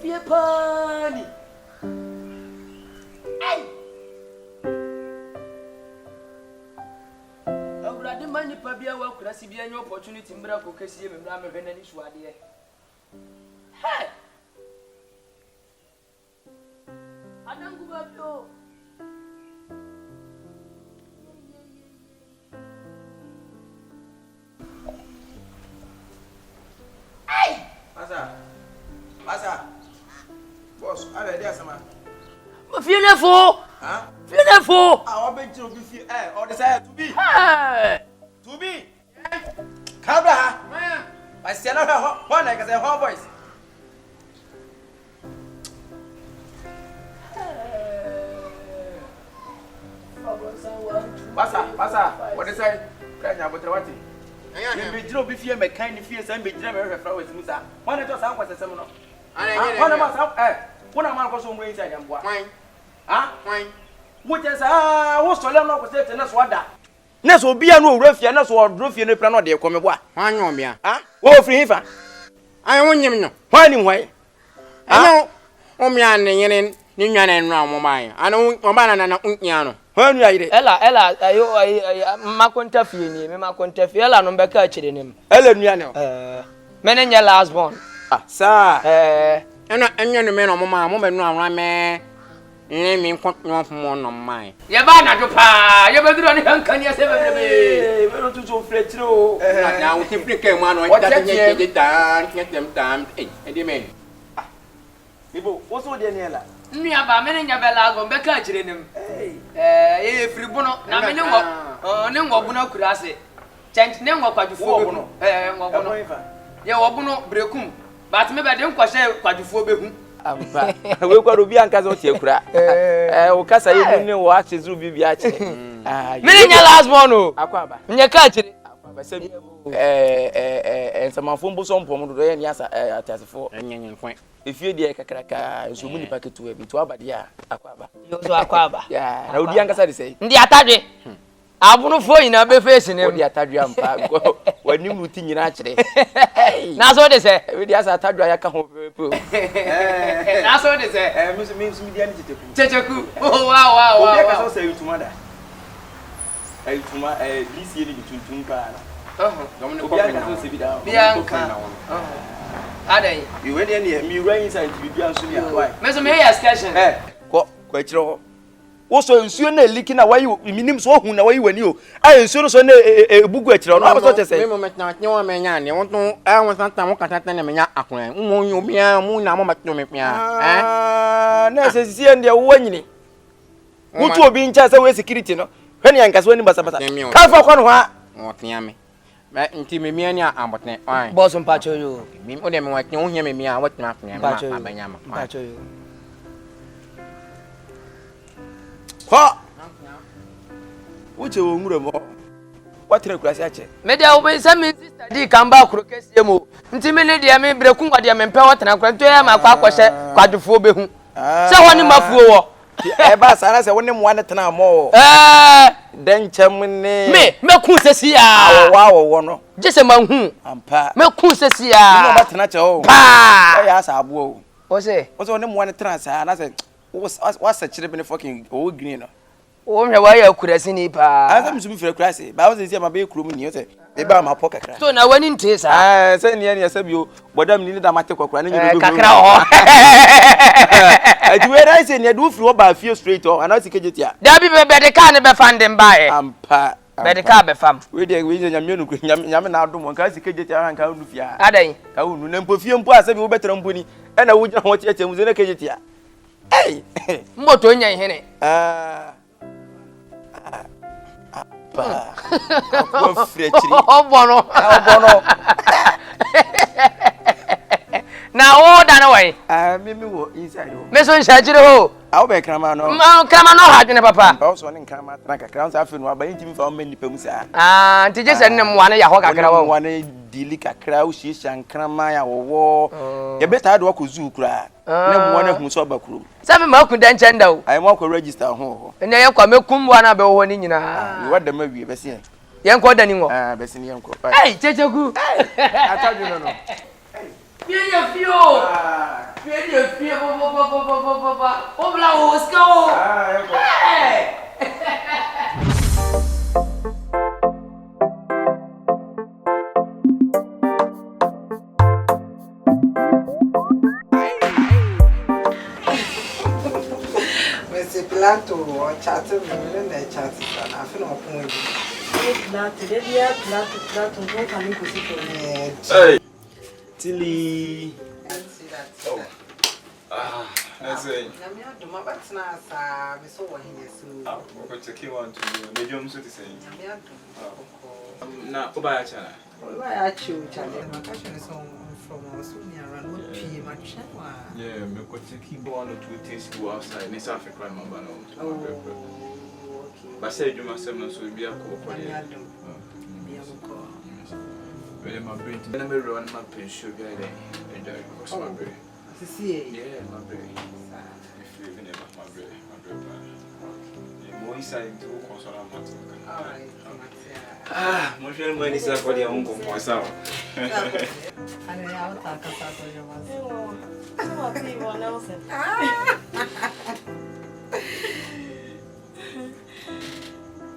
fie pani. Ai. Awurade mani pa bia wa kurasi bia nye opportunity mbra ko kesi me mra me hwe na ni suade. Hey. Adangu babio. Ai! Masa. Boss, ale dia sama. Ma fie fo. Ha? Fie fo. Ah, obe jiro bi fie. O de say to be. Hey! To be. Kabra ha. Ma se na ho na ka say ho boys. Masa, what is say? Kanya botre wati. Be jiro bi fie me kan ni fie say be jiro me hwe flowers musa. One to say kwase sem no. One ma Wona man ko so mo inside dem boa. Wan. Ha? Wan. Wo je sa wo so le no ko se te na so ada. Na so bia no owura fie na so odro fie no pra no de ko me boa. Wan nyom bia. Ha? Wo free hifa. Ai wonyem no. Wan ni hwan? Ano o mi an nyene ni nwane no amoman. Ano o ba na unya no. Wan ya ire. Ela ayo makonta fie ni me makonta fie ela no beka akire nim. Ela nua ne. Mene nya last born. Ah, sa. Eno enyo no me no mama mo be no anwa me mi nko mo no man. Ye ba na do pa, ye be duro ni hanka ni ase bebrebe. Me no tutu fletire o. Na wo ti frike mu ano ja nye je dan nyetem tam edi men. Ah. Ibo, wo so de ne ela. Nua ba mene nya be last born beka akire nim. Ye free bono na me ne ngo bono kurase. Chant ne ngo kwadufo bono. Ngo bono. Ye wo bono brekum. But me be de nkwahye kwadufo behu. Amba. We kwa do bi anka zo tie kura. O kasa ye ni wo ache zuru bi ache. Me nya last born o. Akwaba. Nya ka akire. Akwaba se bi ensamafo mbo so mpom do ye ni asa atasefo. Enyenyen nkwan. Efie de kakraka nso mu nipa ketu bi to abade a akwaba. Yo so akwaba. Ya, na odi anka sa de sei. Ndi Atadwe. Abunu fo nyina be face ne. Odi Atadwe ampa. Wani mu ti nyina akire. Na so de se. We dey asa Atadwe ya ka ho pepe. Na so de se. Mi dia ni Kyekyeku. Kyekyeku. Oh wow. Obi ka so say ituma da. Ituma this year ni tuntum pa na. Domine Obi ka so say bi da. Bianca. Adai. You we dey near me right inside to be anso ni why. Me so me excursion. Ko akire ho. Wo so nsuo na eliki na wayi minim so hu na wayi wani o. Ai nsuo so na ebugu akire no abaso tese. Me mo metna nyewa me nya ne won ton won santa mo kata na me nya akwan. Mo nyo bia mo na mo metno me pia. Na sesi ende wo nyini. Wo tu obi ncha se we security no. Hwani anka so ni basa. Ka fa kwa no ha. Mo tia me. Me nti me mia ni ambotne. Ai. Boss mpacho yo. Me o de me watne wo hia me mia watna afne ma abanya ma. Mpacho yo. Ho. Uche wo ngure mo. Watere kurasi ache. Me dia wo se me sister di kan ba kuro kesie mo. Nti me ne dia me breku ngwa dia me mpe wotena kura nto ya ma kwa akwhye kwadufo behu. Se woni mafuo wo. Ba sana se woni mo ane tena mo. Denchem ne. Me ku sesi ya. Awo no. Jese manhu. Ampa. Me ku sesi ya. No batena che o. Pa. Ya sa abo o. O se woni mo ane tena sa na se what's chire be fucking o green no. O hwe wa ya kurasi ni pa. Asa mi subi fere kurasi. Ba wo se ma be kuro mu ni o se. Be ba ma po kakra. So na wani nte sa. Se ni asa bi o. Bodam ni da mate kokura na nyebe be. Kakra ho. Ati we rai se ni do firi o ba fie straight o. Ana sikejeti a. Da bi be de ka ne be fandem ba e. Ampa. Be de ka be fam. We de we nyame nu nyame na adom nka sikejeti a nka unu fia. Adan. Ka unu na mpo fie mpo asa bi wo betera mpo ni. E na wo gina ho cheche mu ze na kejeti a. Hey. Mboto nya ihene. Ko frechiri. Obono. Na o da na wai. Me wo inside o. Me so nshajire ho. Awo be krama no. Krama no ha dwene papa. Pa so ne krama tra kakra so afi no aba ntimi fa o mani pa mu sa. Nti je se ne mwa ne ya ho kakra wo. Mwa ne dili kakra o hihia nkrama ya wo. Ye beta do ko zoo kura. Ne mwa ne hu so ba kuro. Se me ma ku da nche nda o. Ai mo ko register ho. Ne ye kwa mekum bwa na be wo ni nyina. Ye wada ma wie be se. Ye nko da ni ngo. Be se ni ye nko. Hey Kyekyeku. Atadwe no. Fio fio. Fio papa. Obla Oscar. Plato or chatter, and I chat, and I feel no point. Hey, Tilly. That's it. We're taking one to medium citizen. Now, Obaya China. I choose, my question is from Sonia and yeah, me ko take one or two things go outside. Ni South Africa mama no. But say you must have no so be a ko for there. Well, my brain. Then me run my pension be there. Enjoy because my brain. See, yeah, my brain. If you even about my brain. The more inside to console ah, mon cher moi ni ça quoi dire on comprend ça. Allez, on t'a qu'à ça toi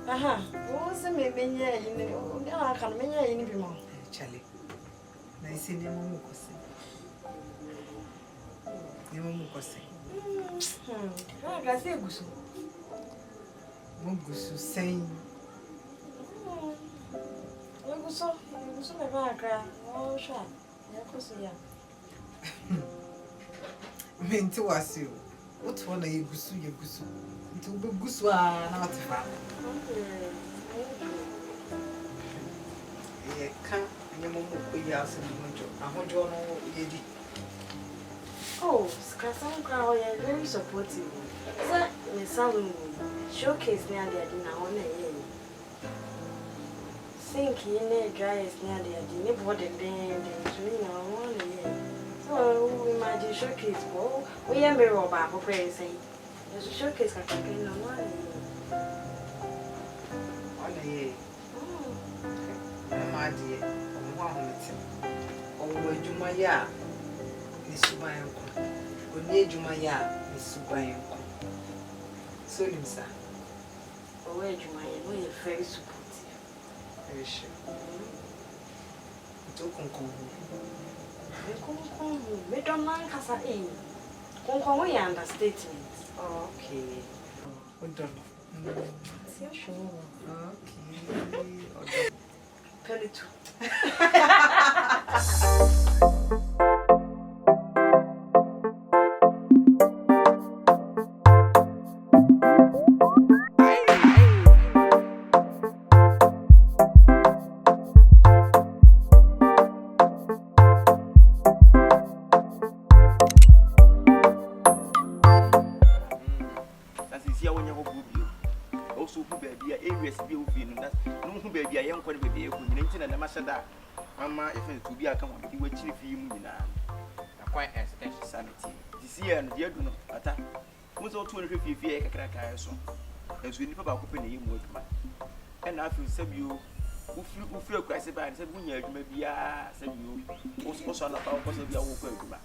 aha, você me benye yini, o kan menye yini bimo. Chale. Na isi ni mamu kose. Ni mamu kose. Ah, gasi gusu. Mo gusu sen. Gusu me ba kra. O sha. Ya koso ya. Menti wasio. Otu na ye gusu. Nti ube gusu a na watifa. Ye kan nye mo ko ya so ni monjo. Ahonjo no ye di. Oh, Skasan Crow is very supportive. Sir, Miss Salon showcase near the Adina on a year. Think in a dry is near the Adina, what a day and doing on a year. So, we imagine showcase. Oh, we are mirror about for prayer saying there's a showcase I can bring on 1 year. 1 year. My dear, oh, Jumaya. Nsuma yanko. Onye juma ya Nsuma yanko. So nimsa. Owe juma ya no ye very supportive. Very sure. To konkon. Me don't man kasa e. Konkon we understatement. Okay. Odon. See you sure. Okay. Odon. Pelitu. Mama, if it to be a come on, you will chief you quite sanity. This year, and dear do not attack. Was all 250 feet a crack I saw. As we never open him with my. And I feel send you who feel crazy by and said, when you may be send you also on about possibly a walk.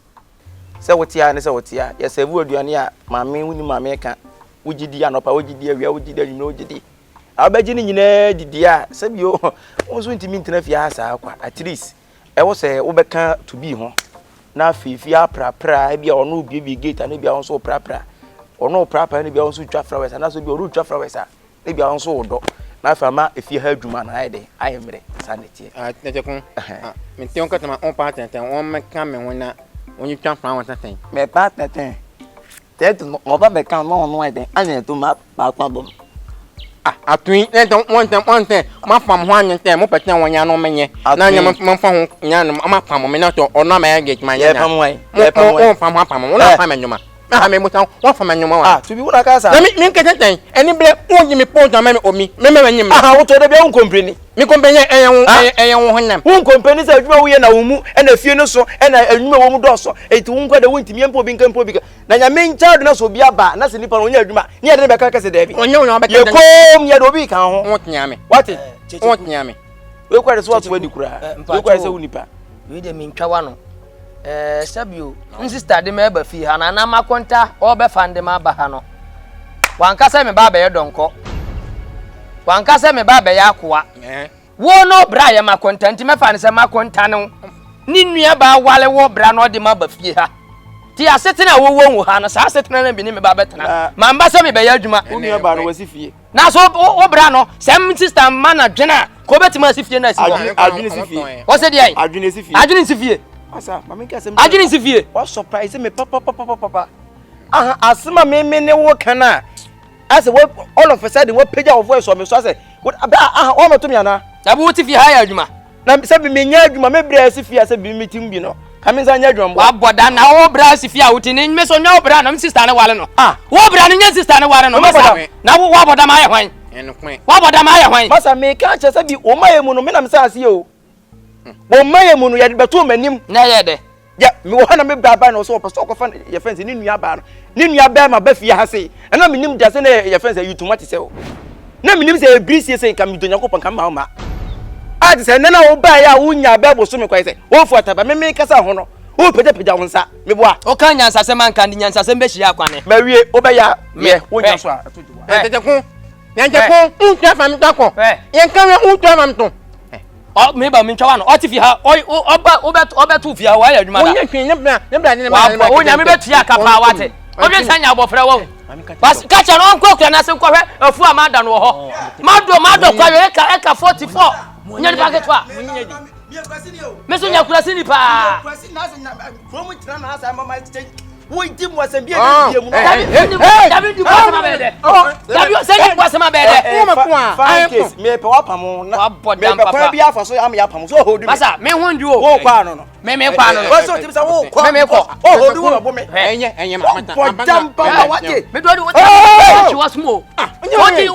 So what ya and so what ya? Yes, a word you are near my main winning my maker. Would you dear no power? Would you dear? Would you know the I bet you need dear. Said you was going to mean to if at least I was a Obeka to be home. Now, if you are pra, be or no baby gate and maybe also pra or no proper, and maybe also draft flowers and also be a root draft flowers. Maybe also dog. Now, if you heard you man, I am ready. Sanity. I think got my own partner and one man come when you come from one thing. My partner thing. That over the count no idea. I need to map back problem. I twin, they don't want them one thing. My farm one and ten, more than 1 year no man. Now you're my phone, my farm, or not, I get my way. From my farm, one I mean, what from my to be what I can say. Let me get a thing. Any black won't give me point on me. Remember when you how to the own company. Me company, who companies are growing and a woman and a funeral so and a new woman also. It won't go the winter, me and Pobin can Pobin. Now your main child knows will be a bar, nothing on your near the back as a Debbie. Oh, no, but you come here to be count. What near me? What it? What near me? Look what is what when you cry. Look what is a unipa. We didn't mean Kawano. Sabio, sister de me ba fi ha na makonta o be fande ma ba ha no. Wanka se me ba be donko. Wanka se me ba be ya akoa. Wo no bra ya makonta nti me fa ne se makonta no. Ni nua ba wale wo bra no de ma ba fi ha. Ti asete na wo ha no sa asete na bi ni me ba betena. Ma mba se me be ya adwuma. Nua ba no wasi fie. Na so o bra no, sem sister man na dwena ko betima si fie na si wo. Adwene si fie. Wo se de ai? Adwene si fie. Adwene si fie. Asa, mama nka asem. Adwene si fie. What surprise me papa. Ah, asema me ne wo kana. Asa all of a sudden what page of voice o me so say, what o ma to me ana. Na bo ti fie ha ya adwuma. Na se bi me nya adwuma me bra si fie se bi metim bi no. Kame za nya adwuma. Wa boda na wo bra si fie a wuti ni me so nya wo bra na me sister ne wale no. Ah, wo bra ni nya sister ne wale no. Na wo wa boda ma ya hwan. Wa boda ma ya hwan. Masa me ka che se bi o ma ye mu no me na me sa ase o. Bo ma ye mu no ye beto manim. Na ye de. Ya, me wo na me baba na so so ko fa ye fence ni nua ba no. Ni nua ba ma ba fie ha se. E na menim da se na ye fence you too much se o. Na menim se e brisi se nka me do nyakopon ka ma ma. A ti se na wo ba ya wo nya ba bo so me kwai se. Wo fu ataba me kasa ho no. Wo peja wonsa me bo a. O kan nyansa se man kan nyansa se be hia kwane. Ma wie o ba ya me wo nya so a. Kyekyeku. Untua fam tako. Yen kan untua fam to. O me ba me ntwa no. O ti fi ha. Oba tu fi ha wa ya adwuma da. Onya twen ne bra ne ma. O nya me betu aka pa wate. O de sanya abofra wo. Bas ka che no nko kwa na se nkwohwe afu amada no ho. Mado kwa yo eka 44. Nya ni packet wa. Meso nya kurasi ni pa. Kurasi na se na from tira na asa mama change. Wo di mo asem bia na mu. David di kwasa ma be de. David se di kwasa ma be de. Wo ma kwa. Fine case me pe wa pam na. Me pe kwa bia fa so am ya pam so hold me. Masa me hundu o. Wo kwa no no. Me kwa no. Wo so ti sa wo kwa. Me kwa. O hold wo bo me. Enye mata. Jampa ma wate. Me do wo ti was mo.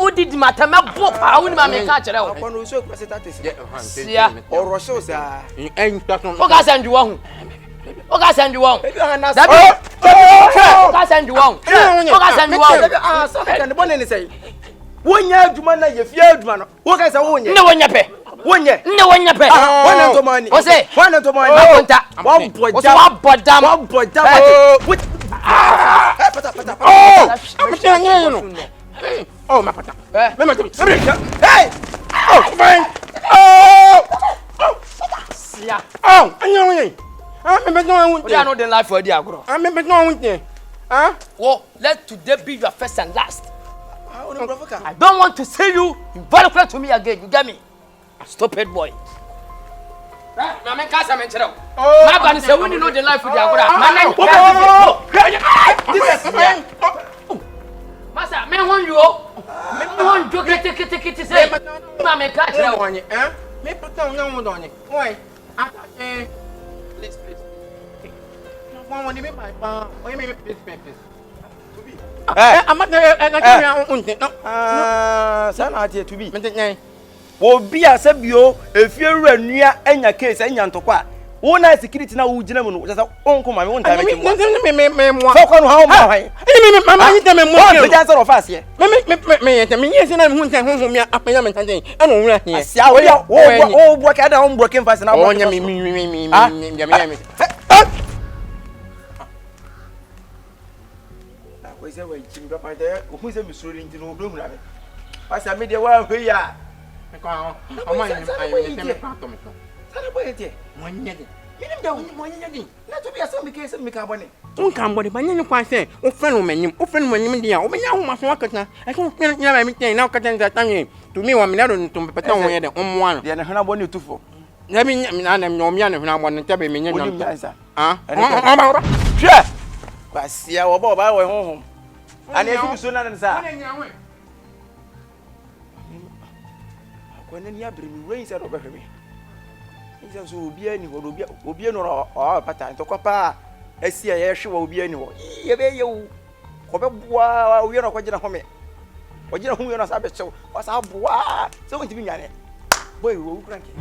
Odi di mata me bo pa wo ni ma me ka kire wo. Kwa no so kwase tatis. Sia. O ro so sa. En taton. O ka sanju wo hu. O ka sanju wo. Dabi. O ka sanju wo. O ka sanju wo. Ah, so kan bo ne say. Wonya adwuma na ye fie adwuma no. Wo ka say wonye. Ne wonya pe. Wonye. Ne wonya pe. Wana to mani. O say. Wana to mani. Makonta. Wa bodam. Wa bodam. Wa bodam. Pata. Oh! Amcha nye no. Oh, ma pata. Me ma to. Hey! Oh, fine. Oh! Sia. Oh, anya won. Ah, me be no won. We are not in life for the agro. Ah, me be no won. Ah? Well, let today be your first and last. I don't want to see you involved to me again. You get me? Stupid boy. Na me kasa me chere. Ma ba ni say we know the life with the agora. Masa me won you o. Me won jo kete say. Ma me ka chere o. Eh? Me pata nya won do ni. Oi. Atadwe. Please. Won won ni me pai pa. Oye me please. Amata na kira unte. Ah, sana ati to be. Me nyai. Wo bi asabio efie wura nua enya case enya ntokwa. Wo na security na wo gina mu no. Sasa onko ma me won ta me kimwa. Me mo. So kwa no ha o ma hwan. Me mama yi ta me mo. Me jansa ro fa ase. Me yesi na me hun tan hun mi apanya me tan den. E no wura hie. Asia wo ya wo bua ka da wo broken fast na wo. Onya me. Ko se we chim ba pa de o hu se mi suro nti no do mu na me. Asa me de wa hwe ya. Kwa o ma ni ayi me pa to me to. Sana boy tie. Mo nya de. Minim da mo nya de. Na to bi asa me ke se me ka bone. Un kan body ba nya ni kwa se o fe no manim dia o benya ho maso akata e so nya ba mi ten na akata nda tan to me wa me na do to me peta won ye de o mo ano de na hana bone tufo. na mi na no mi ana huna mo nta be me nya na. Ah o ma ro. Hwe. Kwasia wo ba wo honhom. Ani efi so na nsa. Akwana ni abre mi rain se ro behwe mi. Nsa so obi ani ho obi no o pata ntokwa pa asia ye hwe wa obi ani ho. Ye be ye wo. Ko be boa wo ye no ko gina ho me. O gina ho ye no sa be chew. O sa boa. Se won ti bi nwane. Boy wo kranke.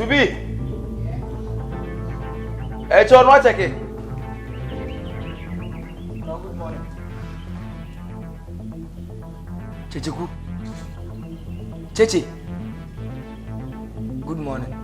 To be. John, what check it? Good morning. Kyekyeku. Cheche. Good morning.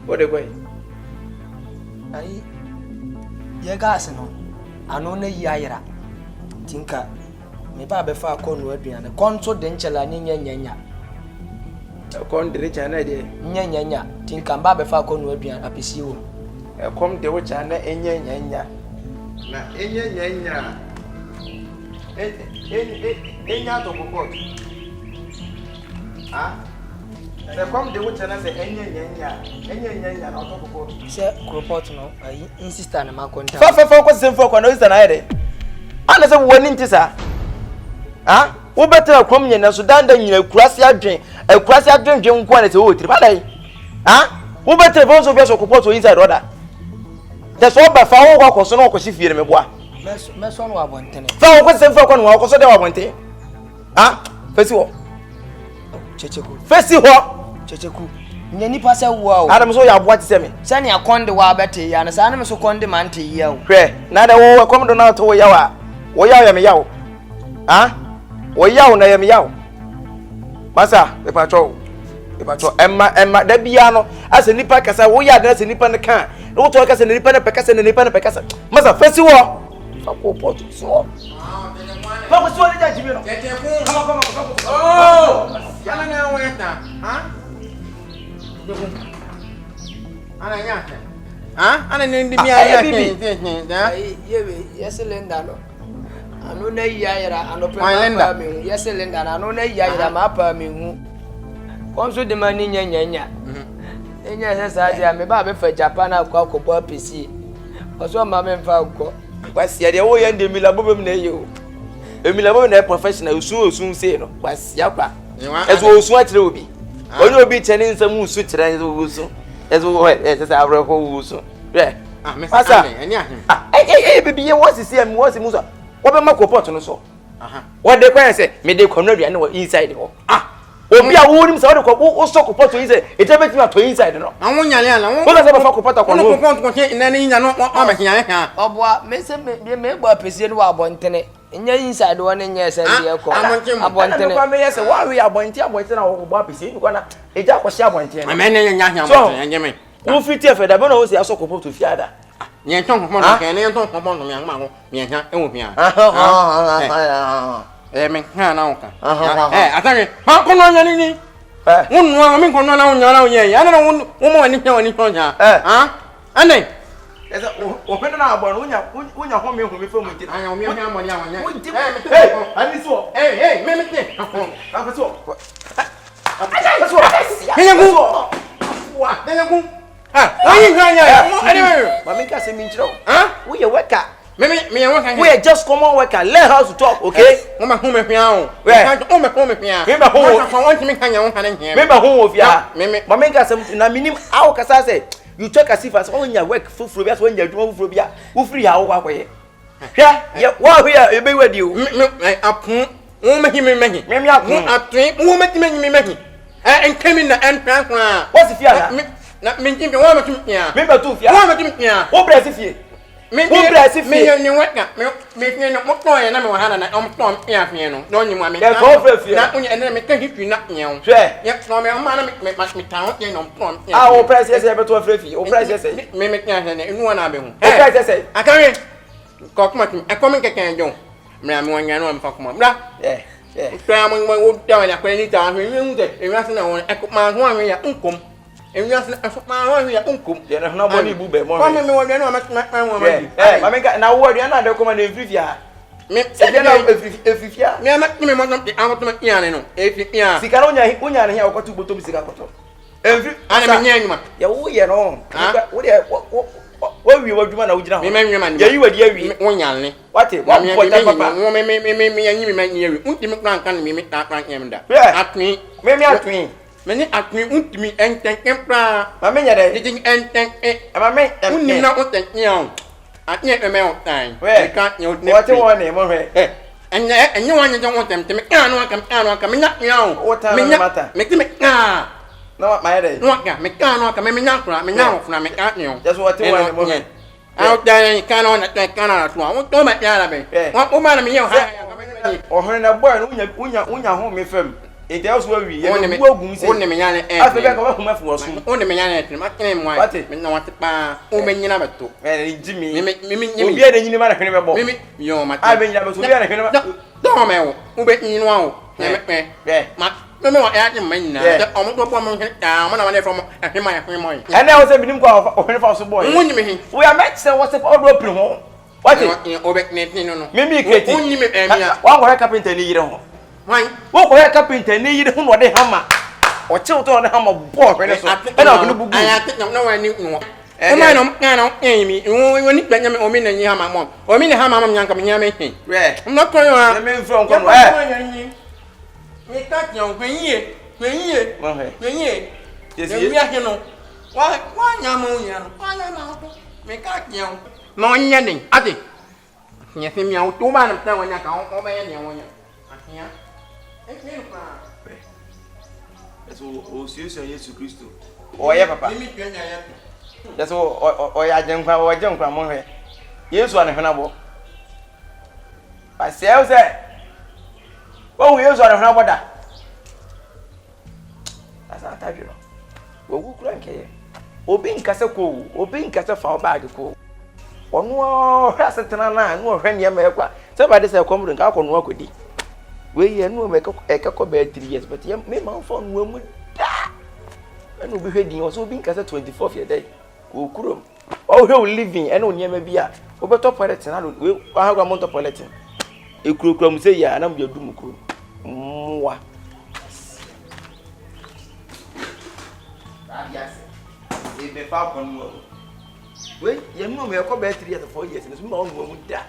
What the way? Ai ye gas no ano na yi ayira tinka me ba be fa akonu aduane konto de nchela nyanya Kon de chana de nyanya tinka ba be fa akonu aduane apesi wo kom de wo chana nyanya na nyanya enya to kokot ah se kom de wo chana se nyanya na to kokot se report no ai insista na makonta fa ko sem fa ko no insista na ere ana se woni ntisa ah wo beta kom nyina so danda nyina kurase adwen nko na se wo tiri badai ah wo beta bo so bi so report inside order the so ba fa wo ko so no ko si fiere me boa me so no abontene fa ko sem fa ko no ko so de abonte ah fesi wo Kyekyeku fesi ho Kyekyeku nyani pa se wo o adam so ya boa ti se me sani akonde wa bete ya na sa na me so konde man te ya o hwe na da wo kom do na to wo yawa wo yawo ya me yawo ah wo yawo na ya me yawo masa e pa cho emma da bia no ase nipa kasa wo ya da ase nipa ne kan wo to kasa ne nipa ne pekasa masa fesi wo fa ko pot so fa ko so le ja jibi no come oh Yana na weta, ha? Ana nyake. Ha? Ana ndi mi aya ke. Yewe, yeselenda no. Anu na yayira, anu pe ma mi. Yeselenda na anu na yayira ma pa mi hu. Konso de mani nyanya. Enya sesa dia me ba be fa Japan akwa kobo apesi. Oso ma me fa akọ. Kwasi de wo ye ndi mi labo bem na ye o. Emi labo na professional osun say no. Kwasi akwa. Ezo osun atire obi. Onye obi chene nsam usu tire ezo osun. Ezo sesa abro ko osun. Masa. Baby, what is here? What is musa? What be mako pot no so? What dey kwan say me dey kono aduane wo inside ho. Obi a wo nim say wo dey ko so ko pot inside. E tell me to inside no. An won nyale ala won. Wo say ba ko pot ko no. Won ko nya no o ma nya ha. Oboa me se me gba apesi no wa abontene. Nya inside wo ne nya se dey ko. Abontene. Kwa me yes wa we abontene na wo gba apesi ni kwa na e ja ko sia abontene. Me ne nya nya abontene nya me. Wo fiti efe da be na wo say aso ko pot to fiada. Nya ton ko mo ke ne ton ko mo no me ma ho me nya e wo hia. Me ha na oka. Atadwe. Ha ko no nya ni. Won no me ko no na nya na nya. Ya na won mo wani hia wani ton nya. Ane. Esa o pena na agbo unya ho me fo mu nti. Anya o me hia mo ni awanya. Hey, ani so. Hey, me te. Apa so? Apa so? Kyekyeku. Wa, Kyekyeku. Why you anyway? Mami ka se mi nchiro. We ye worker. Me worker. We just common worker. Learn how to talk, okay? Mo ma hu me hia o. We me hia. Me ba hu. Fa want me kan ya won kan hia. Me ba hu ofia. Mami ka se na minim aw kasa say. You talk as if as on your work fufuro bia so on your dwuma fufuro bia. Wo free ha wo kwakoye. Hia, ye wa hu ya e be wadi o. Me apun. Wo me hi me mehi. Me apun. Atun. Wo me ti me mehi. Enkemi na entra kwa. What's the fear? Na minti be wo ma tum pia. Me ba tu fia. Wo ma tum pia. Wo bresi fie. Me ni weka. Me ni mo to ye na me wa hana na om to pia fie no. Do nyimu ame. Ya ko fre fie. Na unya ene me kan hitwi na nyen. Hwe. Ye no me ma na me tan ye no to. Wo press yes e be to fre fie. Wo press yes. Me tia ne enu na be hu. Wo press yes. Akawe. Ko kuma tum. E ko me keken jon. Me am wanya no am fa kuma. Bra. Kwa mo wo da na kwa ni ta hwe wi hu de. E wi ase na won e ko ma ho ahwe ya nkom. Ewia se ma ho ya unkum de na Bonee bu be mo. Kwa me wo de na ma mo ma. Mami ka na wo de na de ko ma na frifia. Me se de na frifia. Me ma me mo no an to ma iane no. Efia. Sika na onya ne hia okotu botom sika koto. Enfri ana me nya nyuma. Ya wo ye no. Wo de wo wi wadwuma na wo gina ho. Me ma nwuma ni. Ya yi wadi awi. Wo nyane. Wate wa pota papa. Wo me yanyi me ma nyi awi. Unti me kran kan me ta kran nyem da. Atwi. Me atwi. Many at me won't me and thank Emperor. Mamma, didn't and thank Mamma, only not thank you. At near a melt time. Where can't you what you want him? And you want don't want them to make coming up now. What time matter? Make them no, my day. No, make me now from me at you. That's what you want him. Out there, you can't on that cannot. What don't make that what woman me or her in a boy, when you're home with him. It tells where we only me after back of home was only me my name what it no what pa woman you never took. Jimmy, me be a new man. Mimi, you my I've been able to be a don't me who bet you know. No, I am men now. Almost one down when I went from him. And I was a minimum of a false boy. We are met, so what's the open home? What is Obek no? Maybe only me one more carpenter need home. Why? What will a carpenter need whom or the hammer? Or tilt on the hammer board? And I think no one knew. And I don't Amy, when it went or mean and Yama mom, or mean Hamam Yanka Yami. I'm not going to remain from where. We got young when ye. Yes, you know. Why, Yamu, we got young. No, yanning, Adi. Yes, me out 2 man of town when I can't over anyone. That's all, Jesus Christ. Oh, yeah, Papa. That's all, or I don't come on here. Yes, one of I say, oh, we also don't know what that. That's not that, you know. Who crank here? Obeying Casako, obeying Casa for bag. Or no, has a tenana, no, when you make what. Somebody said, come and go on work with you. We no make a cocoa bed 3 years, but you may mount for woman. And we'll be heading also being Casa 24th year day. Who could oh, he'll living and on Yamabia. Over top piloting, I will have a month of piloting. You could come say, yeah, and I'm your doom. Mwah. Yes. If the falcon will. Wait, you know, we are come back 3 years or 4 years, and it's more woman die.